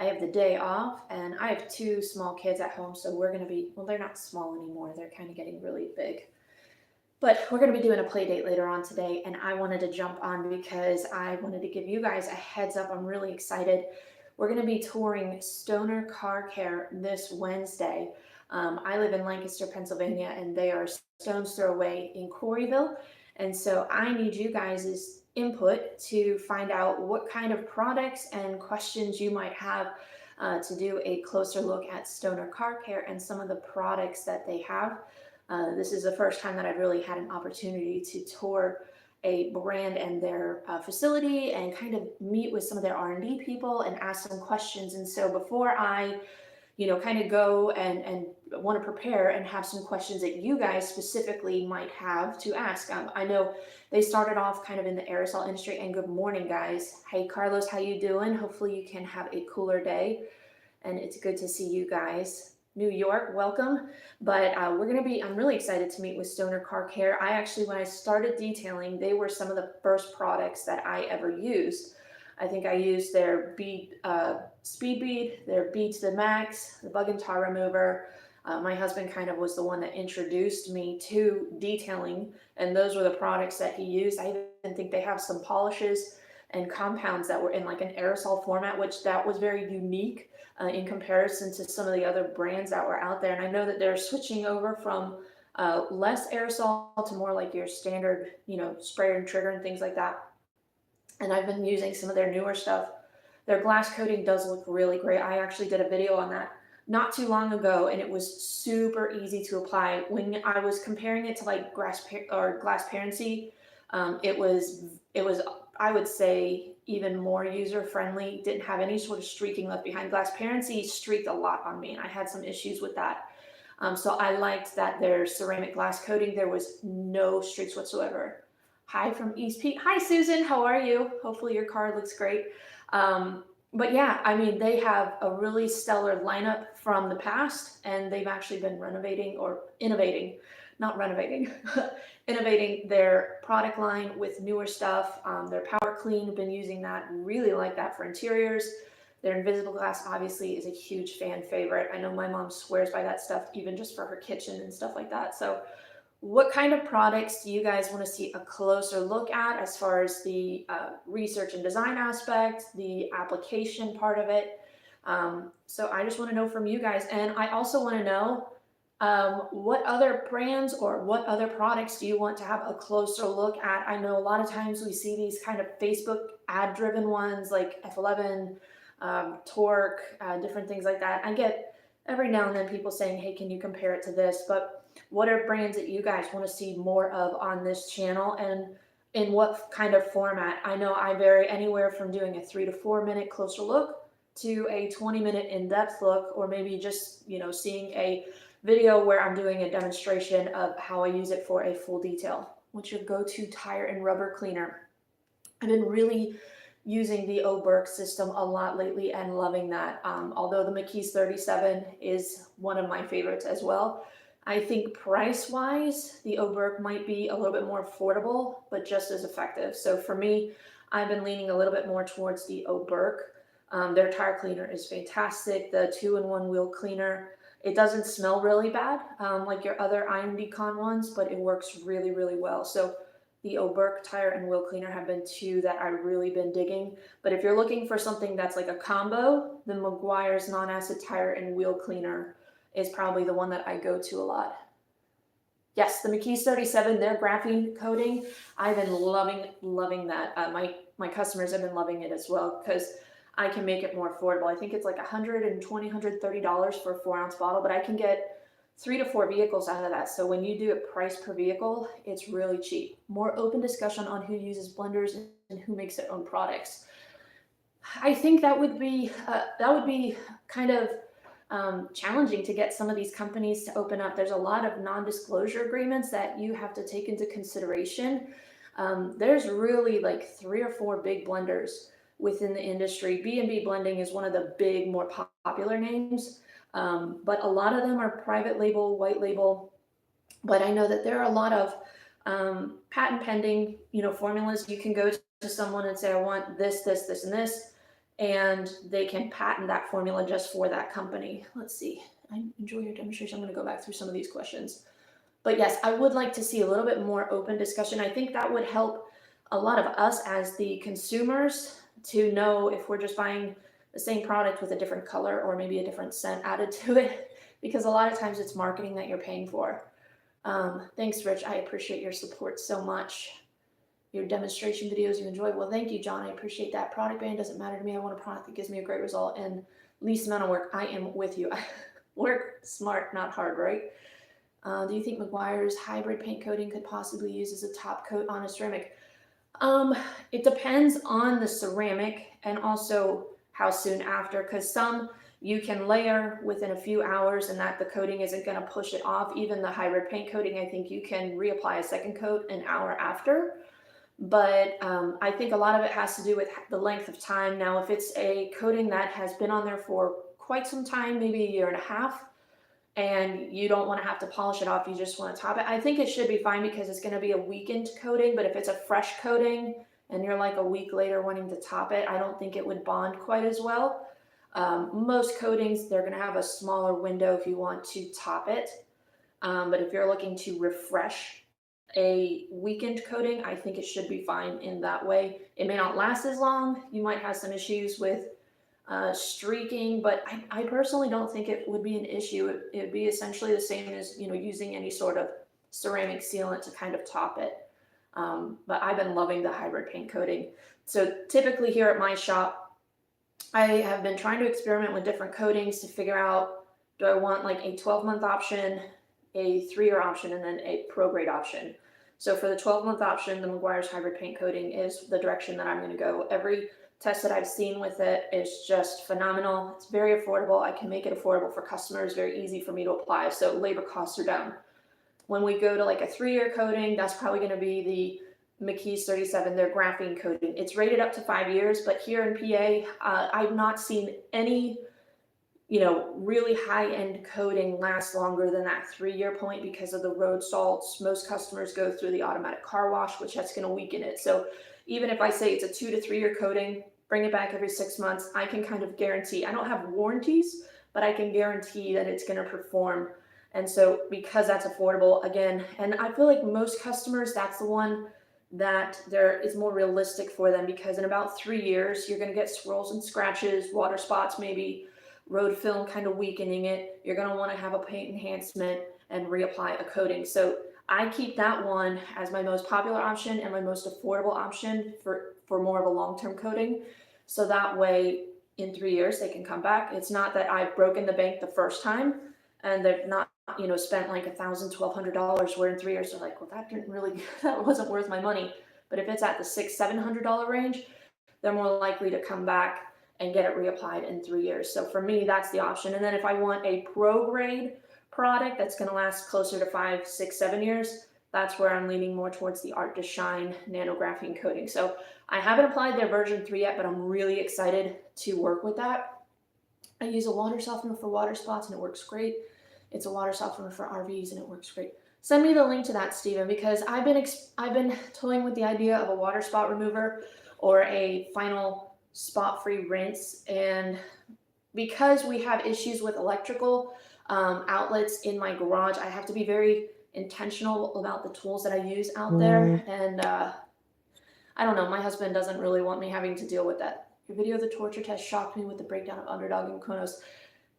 have the day off, and I have two small kids at home, so we're going to be, well, they're not small anymore. They're kind of getting really big. But we're going to be doing a play date later on today, and I wanted to jump on because I wanted to give you guys a heads up. I'm really excited. We're going to be touring Stoner Car Care this Wednesday. I live in Lancaster, Pennsylvania, and they are stone's throw away in Corryville. And so I need you guys' input to find out what kind of products and questions you might have to do a closer look at Stoner Car Care and some of the products that they have. This is the first time that I've really had an opportunity to tour a brand and their facility and kind of meet with some of their R&D people and ask some questions. And so before I, kind of go and want to prepare and have some questions that you guys specifically might have to ask. I know they started off kind of in the aerosol industry. And good morning, guys. Hey, Carlos, how you doing? Hopefully you can have a cooler day. And it's good to see you guys. New York, welcome. But I'm really excited to meet with Stoner Car Care. When I started detailing, they were some of the first products that I ever used. I think I used their Speed Bead, their Bead to the Max, the Bug and Tar Remover. My husband kind of was the one that introduced me to detailing, and those were the products that he used. I even think they have some polishes and compounds that were in like an aerosol format, which that was very unique in comparison to some of the other brands that were out there. And I know that they're switching over from less aerosol to more like your standard, sprayer and trigger and things like that. And I've been using some of their newer stuff. Their glass coating does look really great. I actually did a video on that not too long ago, and it was super easy to apply. When I was comparing it to like glass parency, it was I would say even more user friendly. Didn't have any sort of streaking left behind. Glass parency streaked a lot on me, and I had some issues with that. So I liked that their ceramic glass coating, there was no streaks whatsoever. Hi from East Peak. Hi, Susan. How are you? Hopefully your car looks great. But yeah, they have a really stellar lineup from the past, and they've actually been renovating or innovating, not renovating, innovating their product line with newer stuff. Their Power Clean, been using that. Really like that for interiors. Their invisible glass obviously is a huge fan favorite. I know my mom swears by that stuff, even just for her kitchen and stuff like that. So what kind of products do you guys want to see a closer look at as far as the research and design aspect, the application part of it? So I just want to know from you guys. And I also want to know what other brands or what other products do you want to have a closer look at? I know a lot of times we see these kind of Facebook ad driven ones like F11, Torque, different things like that. I get every now and then people saying, hey, can you compare it to this? But what are brands that you guys want to see more of on this channel, and in what kind of format? I know I vary anywhere from doing a 3 to 4 minute closer look to a 20-minute in-depth look, or maybe just, seeing a video where I'm doing a demonstration of how I use it for a full detail. What's your go-to tire and rubber cleaner? I've been really using the Oberk system a lot lately and loving that. Although the McKee's 37 is one of my favorites as well. I think price-wise, the Oberk might be a little bit more affordable, but just as effective. So for me, I've been leaning a little bit more towards the Oberk. Their tire cleaner is fantastic. The 2-in-1 wheel cleaner, it doesn't smell really bad like your other IMD-Con ones, but it works really, really well. So the Oberk tire and wheel cleaner have been two that I've really been digging. But if you're looking for something that's like a combo, the Meguiar's non-acid tire and wheel cleaner is probably the one that I go to a lot. Yes, the McKee's 37, their graphene coating, I've been loving that. My customers have been loving it as well because I can make it more affordable. I think it's like $120, $130 for a 4-ounce bottle, but I can get 3 to 4 vehicles out of that. So when you do it price per vehicle, it's really cheap. More open discussion on who uses blenders and who makes their own products. I think that would be kind of challenging to get some of these companies to open up. There's a lot of non-disclosure agreements that you have to take into consideration. There's really like 3 or 4 big blenders within the industry. B&B Blending is one of the big, more popular names, but a lot of them are private label, white label. But I know that there are a lot of patent pending, formulas. You can go to someone and say, I want this, this, this, and this. and they can patent that formula just for that company. Let's see. I enjoy your demonstration. I'm going to go back through some of these questions. But yes, I would like to see a little bit more open discussion. I think that would help a lot of us as the consumers to know if we're just buying the same product with a different color or maybe a different scent added to it, because a lot of times it's marketing that you're paying for. Thanks, Rich. I appreciate your support so much. Your demonstration videos you enjoy. Well, thank you, John. I appreciate that. Product ban doesn't matter to me. I want a product that gives me a great result and least amount of work. I am with you. Work smart, not hard, right? Do you think McGuire's hybrid paint coating could possibly use as a top coat on a ceramic? It depends on the ceramic and also how soon after, because some you can layer within a few hours and that the coating isn't going to push it off. Even the hybrid paint coating, I think you can reapply a second coat an hour after. But I think a lot of it has to do with the length of time. Now, if it's a coating that has been on there for quite some time, maybe a year and a half, and you don't want to have to polish it off, you just want to top it, I think it should be fine because it's going to be a weakened coating. But if it's a fresh coating and you're like a week later wanting to top it, I don't think it would bond quite as well. Most coatings, they're going to have a smaller window if you want to top it. But if you're looking to refresh a weakened coating, I think it should be fine in that way. It may not last as long. You might have some issues with streaking, but I personally don't think it would be an issue. It would be essentially the same as, using any sort of ceramic sealant to kind of top it. But I've been loving the hybrid paint coating. So typically here at my shop, I have been trying to experiment with different coatings to figure out, do I want like a 12-month option, a 3-year option, and then a pro grade option. So for the 12-month option, the McGuire's hybrid paint coating is the direction that I'm going to go. Every test that I've seen with it is just phenomenal. It's very affordable. I can make it affordable for customers, very easy for me to apply. So labor costs are down. When we go to like a 3-year coating, that's probably going to be the McKee's 37, their graphene coating. It's rated up to 5 years, but here in PA, I've not seen any really high-end coating lasts longer than that 3-year point because of the road salts. Most customers go through the automatic car wash, which that's going to weaken it. So even if I say it's a 2 to 3 year coating, bring it back every 6 months, I can kind of guarantee, I don't have warranties, but I can guarantee that it's going to perform. And so because that's affordable, again, and I feel like most customers, that's the one that there is more realistic for them, because in about 3 years, you're going to get swirls and scratches, water spots, maybe road film kind of weakening it. You're going to want to have a paint enhancement and reapply a coating. So I keep that one as my most popular option and my most affordable option for more of a long-term coating. So that way in 3 years they can come back. It's not that I've broken the bank the first time and they've not, spent like $1,000, $1,200, where in 3 years they're like, well, that wasn't worth my money. But if it's at the $600, $700 range, they're more likely to come back and get it reapplied in 3 years. So for me, that's the option. And then if I want a pro grade product that's going to last closer to 5, 6, 7 years, that's where I'm leaning more towards the Art to Shine nano graphene coating. So I haven't applied their version 3 yet, but I'm really excited to work with that. I use a water softener for water spots and it works great. It's a water softener for RVs and it works great. Send me the link to that, Stephen, because I've been toying with the idea of a water spot remover or a final spot-free rinse, and because we have issues with electrical outlets in my garage, I have to be very intentional about the tools that I use out there. And I don't know, my husband doesn't really want me having to deal with that. Your video of the torture test shocked me with the breakdown of Underdog and Kronos.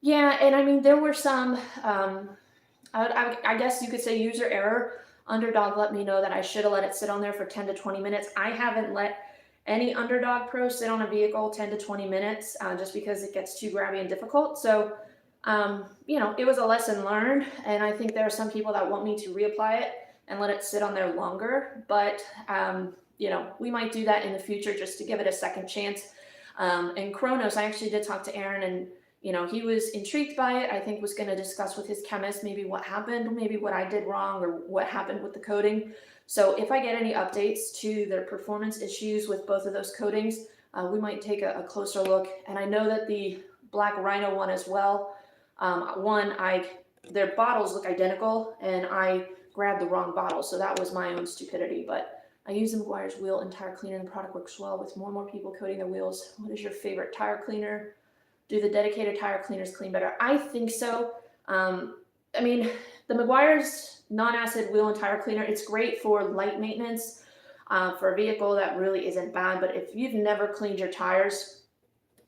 Yeah, and I mean, there were some, I guess you could say user error. Underdog let me know that I should have let it sit on there for 10 to 20 minutes. I haven't let any Underdog Pro sit on a vehicle 10 to 20 minutes just because it gets too grabby and difficult. So, it was a lesson learned. And I think there are some people that want me to reapply it and let it sit on there longer. But, we might do that in the future just to give it a second chance. And Kronos, I actually did talk to Aaron and, he was intrigued by it. I think was going to discuss with his chemist maybe what happened, maybe what I did wrong or what happened with the coating. So if I get any updates to their performance issues with both of those coatings, we might take a closer look. And I know that the Black Rhino one as well, their bottles look identical and I grabbed the wrong bottle. So that was my own stupidity. But I use the Meguiar's wheel and tire cleaner, and the product works well with more and more people coating their wheels. What is your favorite tire cleaner? Do the dedicated tire cleaners clean better? I think so. I mean, the Meguiar's non-acid wheel and tire cleaner, it's great for light maintenance for a vehicle that really isn't bad. But if you've never cleaned your tires,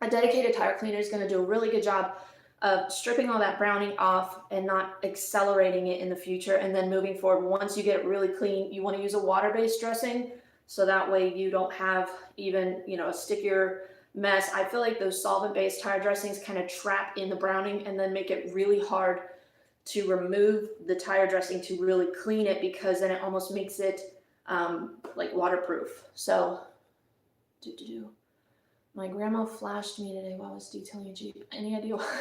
a dedicated tire cleaner is going to do a really good job of stripping all that browning off and not accelerating it in the future. And then moving forward, once you get it really clean, you want to use a water-based dressing, so that way you don't have even, a stickier mess. I feel like those solvent-based tire dressings kind of trap in the browning and then make it really hard to remove the tire dressing to really clean it, because then it almost makes it like waterproof. So, my grandma flashed me today while I was detailing a Jeep. Any idea why?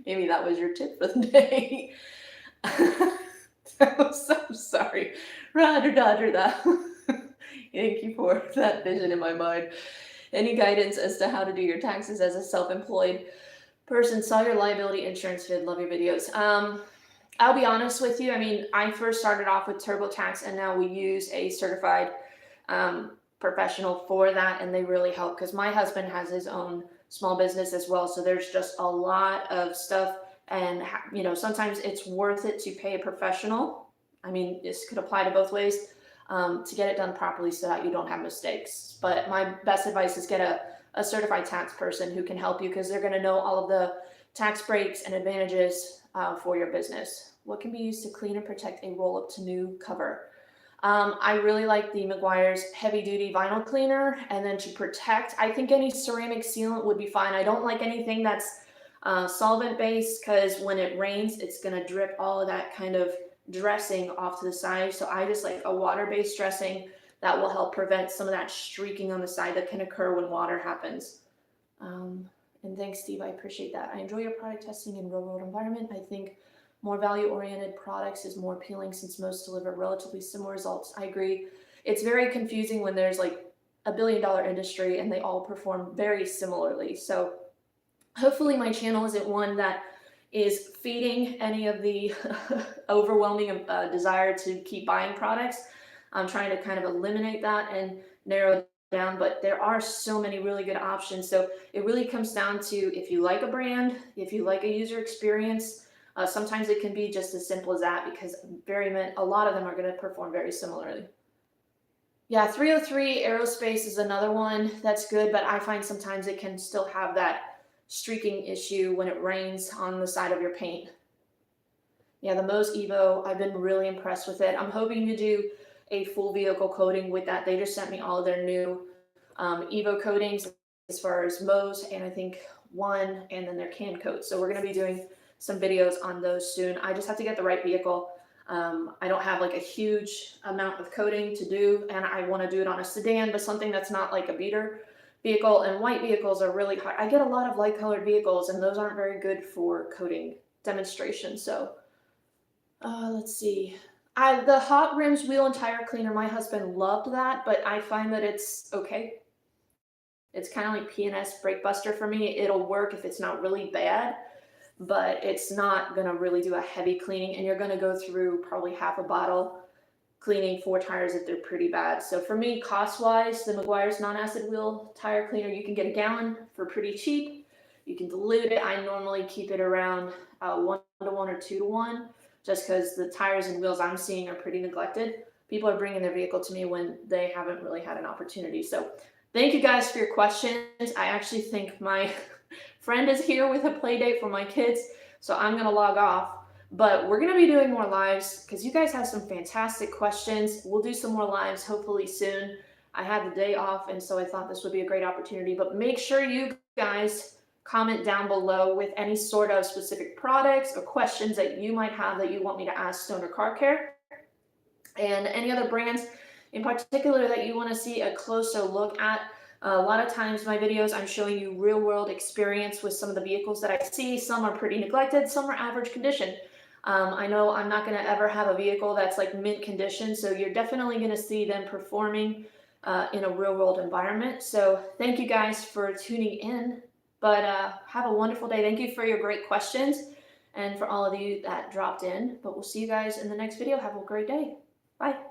Maybe that was your tip for the day. I'm so sorry. Roger that. Thank you for that vision in my mind. Any guidance as to how to do your taxes as a self-employed person? Saw your liability insurance vid. Love your videos. I'll be honest with you. I mean, I first started off with TurboTax, and now we use a certified professional for that, and they really help, because my husband has his own small business as well, so there's just a lot of stuff, and sometimes it's worth it to pay a professional. I mean, this could apply to both ways, to get it done properly so that you don't have mistakes. But my best advice is get a certified tax person who can help you, because they're going to know all of the tax breaks and advantages for your business. What can be used to clean and protect a roll-up to new cover? I really like the Meguiar's heavy duty vinyl cleaner. And then to protect, I think any ceramic sealant would be fine. I don't like anything that's solvent based, because when it rains, it's going to drip all of that kind of dressing off to the side. So I just like a water based dressing that will help prevent some of that streaking on the side that can occur when water happens. And thanks, Steve. I appreciate that. I enjoy your product testing in real world environment. I think more value-oriented products is more appealing, since most deliver relatively similar results. I agree. It's very confusing when there's like a billion-dollar industry and they all perform very similarly. So hopefully my channel isn't one that is feeding any of the overwhelming desire to keep buying products. I'm trying to kind of eliminate that and narrow it down, but there are so many really good options. So it really comes down to, if you like a brand, if you like a user experience. Sometimes it can be just as simple as that, because a lot of them are going to perform very similarly. Yeah, 303 aerospace is another one that's good, but I find sometimes it can still have that streaking issue when it rains on the side of your paint. Yeah, the Moe's Evo, I've been really impressed with it. I'm hoping to do a full vehicle coating with that. They just sent me all of their new Evo coatings as far as Moe's, and I think one, and then their can coat. So we're going to be doing some videos on those soon. I just have to get the right vehicle. I don't have like a huge amount of coating to do, and I want to do it on a sedan, but something that's not like a beater vehicle. And white vehicles are really hard. I get a lot of light colored vehicles, and those aren't very good for coating demonstrations. So let's see. The hot rims wheel and tire cleaner, my husband loved that, but I find that it's okay. It's kind of like P&S brake buster for me. It'll work if it's not really bad, but it's not going to really do a heavy cleaning, and you're going to go through probably half a bottle cleaning 4 tires if they're pretty bad. So for me, cost-wise, the Meguiar's non-acid wheel tire cleaner, you can get a gallon for pretty cheap. You can dilute it. I normally keep it around 1 to 1 or 2 to 1, just because the tires and wheels I'm seeing are pretty neglected. People are bringing their vehicle to me when they haven't really had an opportunity. So thank you guys for your questions. I actually think my friend is here with a play date for my kids, so I'm going to log off. But we're going to be doing more lives, because you guys have some fantastic questions. We'll do some more lives hopefully soon. I had the day off, and so I thought this would be a great opportunity. But make sure you guys comment down below with any sort of specific products or questions that you might have that you want me to ask Stoner Car Care, and any other brands in particular that you want to see a closer look at. A lot of times my videos, I'm showing you real world experience with some of the vehicles that I see. Some are pretty neglected, some are average condition. I know I'm not going to ever have a vehicle that's like mint condition, so you're definitely going to see them performing in a real world environment. So thank you guys for tuning in, but have a wonderful day. Thank you for your great questions and for all of you that dropped in, but we'll see you guys in the next video. Have a great day. Bye.